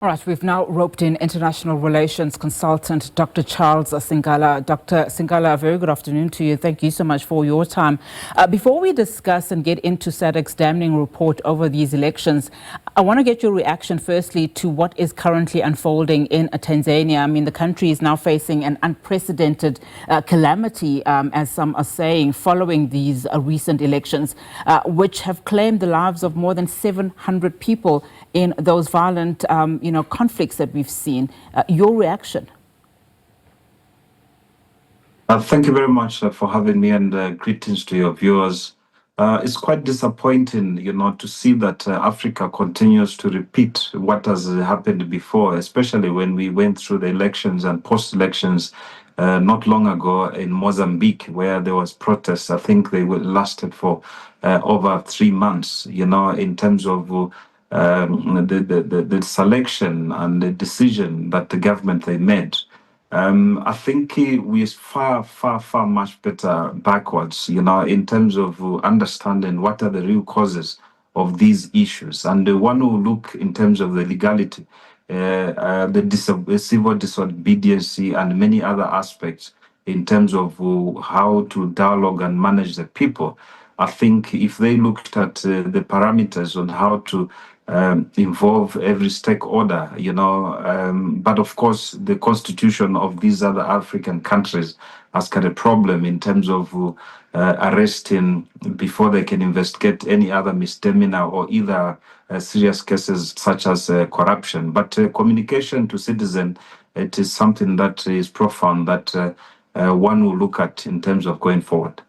All right, we've now roped in international relations consultant Dr. Charles Sinkala. Dr. Sinkala, a very good afternoon to you. Thank you so much for your time. Before we discuss and get into SADC's damning report over these elections, I want to get your reaction firstly to what is currently unfolding in Tanzania. I mean, the country is now facing an unprecedented calamity, as some are saying, following these recent elections, which have claimed the lives of more than 700 people in those violent conflicts that we've seen. Your reaction? Thank you very much for having me, and greetings to your viewers. It's quite disappointing, to see that Africa continues to repeat what has happened before, especially when we went through the elections and post-elections not long ago in Mozambique, where there was protests. I think they lasted for over 3 months, in terms of the selection and the decision that the government they made. I think we is far much better backwards, in terms of understanding what are the real causes of these issues. And the one who look in terms of the legality, the civil disobedience and many other aspects in terms of how to dialogue and manage the people. I think if they looked at the parameters on how to involve every stakeholder, but of course, the constitution of these other African countries has got a problem in terms of arresting before they can investigate any other misdemeanor or either serious cases such as corruption. But communication to citizen, it is something that is profound that one will look at in terms of going forward.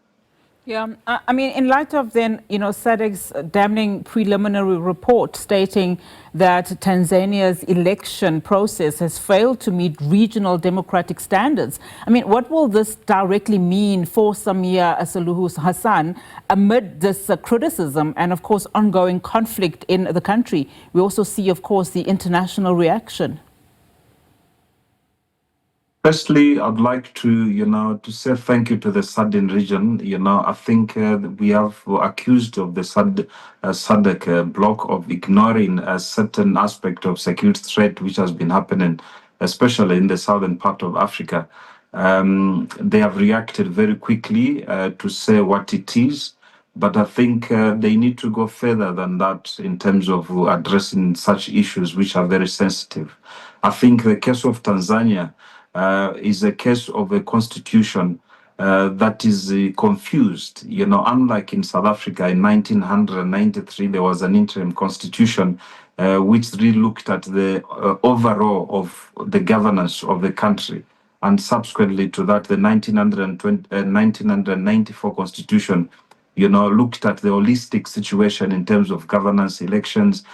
Yeah, I mean, in light of then, SADC's damning preliminary report stating that Tanzania's election process has failed to meet regional democratic standards. I mean, what will this directly mean for Samia Suluhu's Hassan amid this criticism and, of course, ongoing conflict in the country? We also see, of course, the international reaction. Firstly, I'd like to say thank you to the Southern region. I think we have accused of the SADC bloc of ignoring a certain aspect of security threat which has been happening, especially in the southern part of Africa. They have reacted very quickly to say what it is. But I think they need to go further than that in terms of addressing such issues which are very sensitive. I think the case of Tanzania is a case of a constitution that is confused. Unlike in South Africa in 1993, there was an interim constitution which really looked at the overall of the governance of the country. And subsequently to that, the 1994 constitution looked at the holistic situation in terms of governance, elections,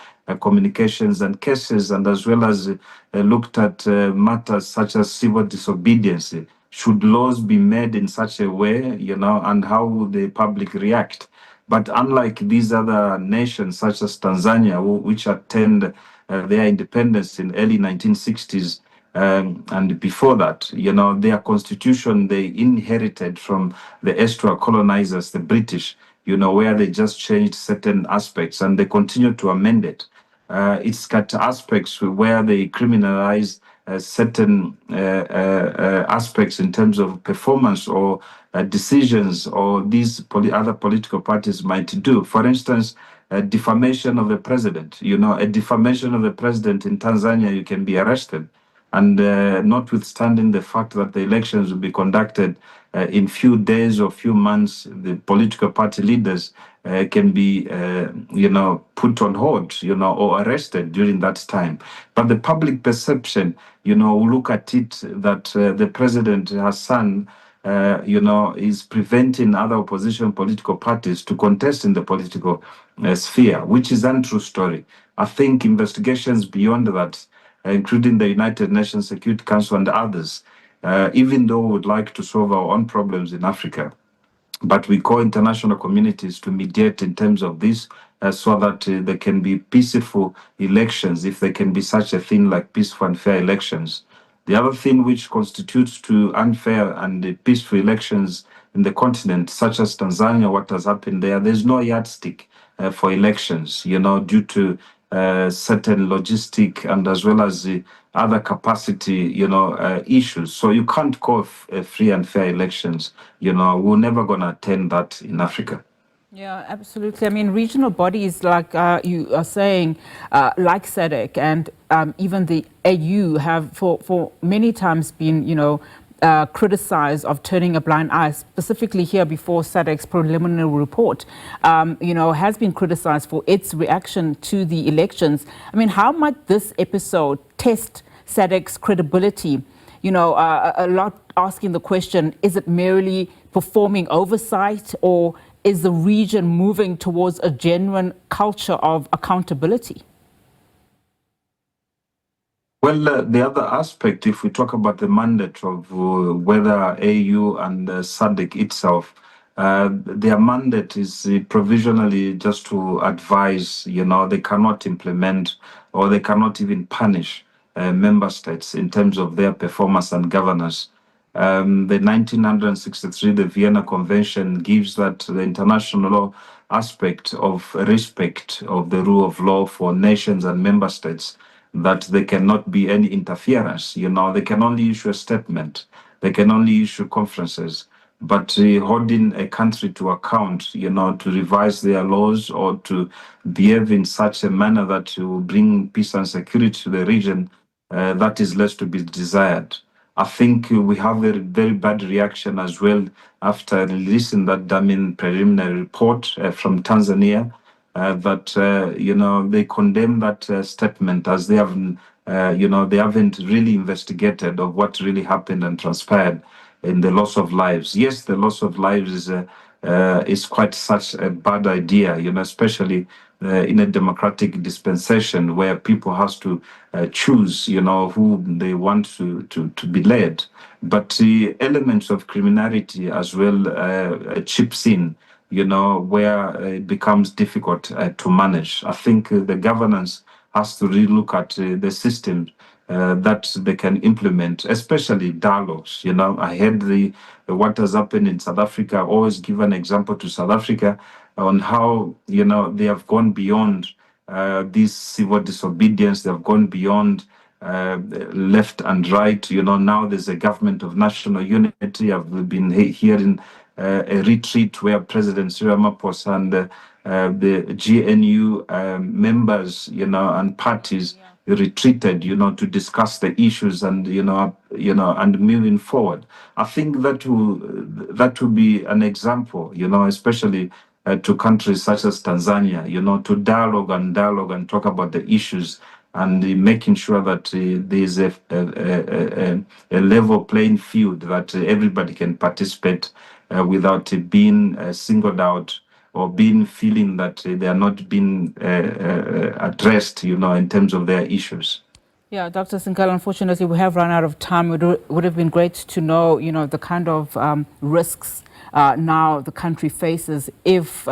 communications and cases, and as well as looked at matters such as civil disobedience. Should laws be made in such a way, and how would the public react? But unlike these other nations, such as Tanzania, which attained their independence in early 1960s, and before that, their constitution they inherited from the erstwhile colonizers, the British, where they just changed certain aspects and they continue to amend it. It's got aspects where they criminalize certain aspects in terms of performance or decisions or these other political parties might do. For instance, defamation of the president. A defamation of the president in Tanzania, you can be arrested. And notwithstanding the fact that the elections will be conducted in few days or few months, the political party leaders can be, put on hold, or arrested during that time. But the public perception, will look at it that the president Hassan, is preventing other opposition political parties to contest in the political sphere, which is an untrue story. I think investigations beyond that, including the United Nations Security Council and others, even though we would like to solve our own problems in Africa, but we call international communities to mediate in terms of this so that there can be peaceful elections, if there can be such a thing like peaceful and fair elections. The other thing which constitutes to unfair and peaceful elections in the continent, such as Tanzania, what has happened there, there's no yardstick for elections, due to certain logistic and as well as other capacity, issues. So you can't call free and fair elections. We're never going to attend that in Africa. Yeah, absolutely. I mean, regional bodies like you are saying, like SADC and even the AU have for many times been, criticized of turning a blind eye, specifically here before SADC's preliminary report, has been criticized for its reaction to the elections. I mean, how might this episode test SADC's credibility? A lot asking the question, is it merely performing oversight, or is the region moving towards a genuine culture of accountability? Well, the other aspect, if we talk about the mandate of whether AU and SADC itself, their mandate is provisionally just to advise. They cannot implement or they cannot even punish member states in terms of their performance and governance. The 1963, the Vienna Convention, gives that the international law aspect of respect of the rule of law for nations and member states, that there cannot be any interference. They can only issue a statement, they can only issue conferences, but holding a country to account, to revise their laws or to behave in such a manner that will bring peace and security to the region, that is less to be desired. I think we have a very bad reaction as well after releasing that damning preliminary report from Tanzania, that they condemn that statement as they haven't, they haven't really investigated of what really happened and transpired in the loss of lives. Yes, the loss of lives is quite such a bad idea, especially in a democratic dispensation where people has to choose, who they want to be led. But the elements of criminality as well chips in, where it becomes difficult to manage. I think the governance has to relook at the system that they can implement, especially dialogues. I heard what has happened in South Africa. I always give an example to South Africa on how they have gone beyond this civil disobedience. They have gone beyond left and right. Now there's a government of national unity. I've been hearing a retreat where President Cyril Ramaphosa and the GNU members, and parties retreated, to discuss the issues and and moving forward. I think that will be an example, especially to countries such as Tanzania, to dialogue and talk about the issues and making sure that there is a level playing field that everybody can participate without being singled out or feeling that they are not being addressed, in terms of their issues. Yeah, Dr. Sinkala, unfortunately, we have run out of time. It would have been great to know, the kind of risks now the country faces if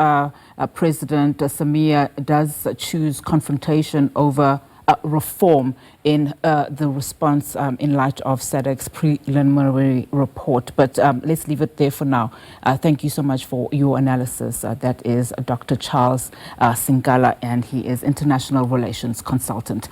President Samia does choose confrontation over reform in the response in light of SADC's preliminary report. But let's leave it there for now. Thank you so much for your analysis. That is Dr. Charles Sinkala, and he is International Relations Consultant.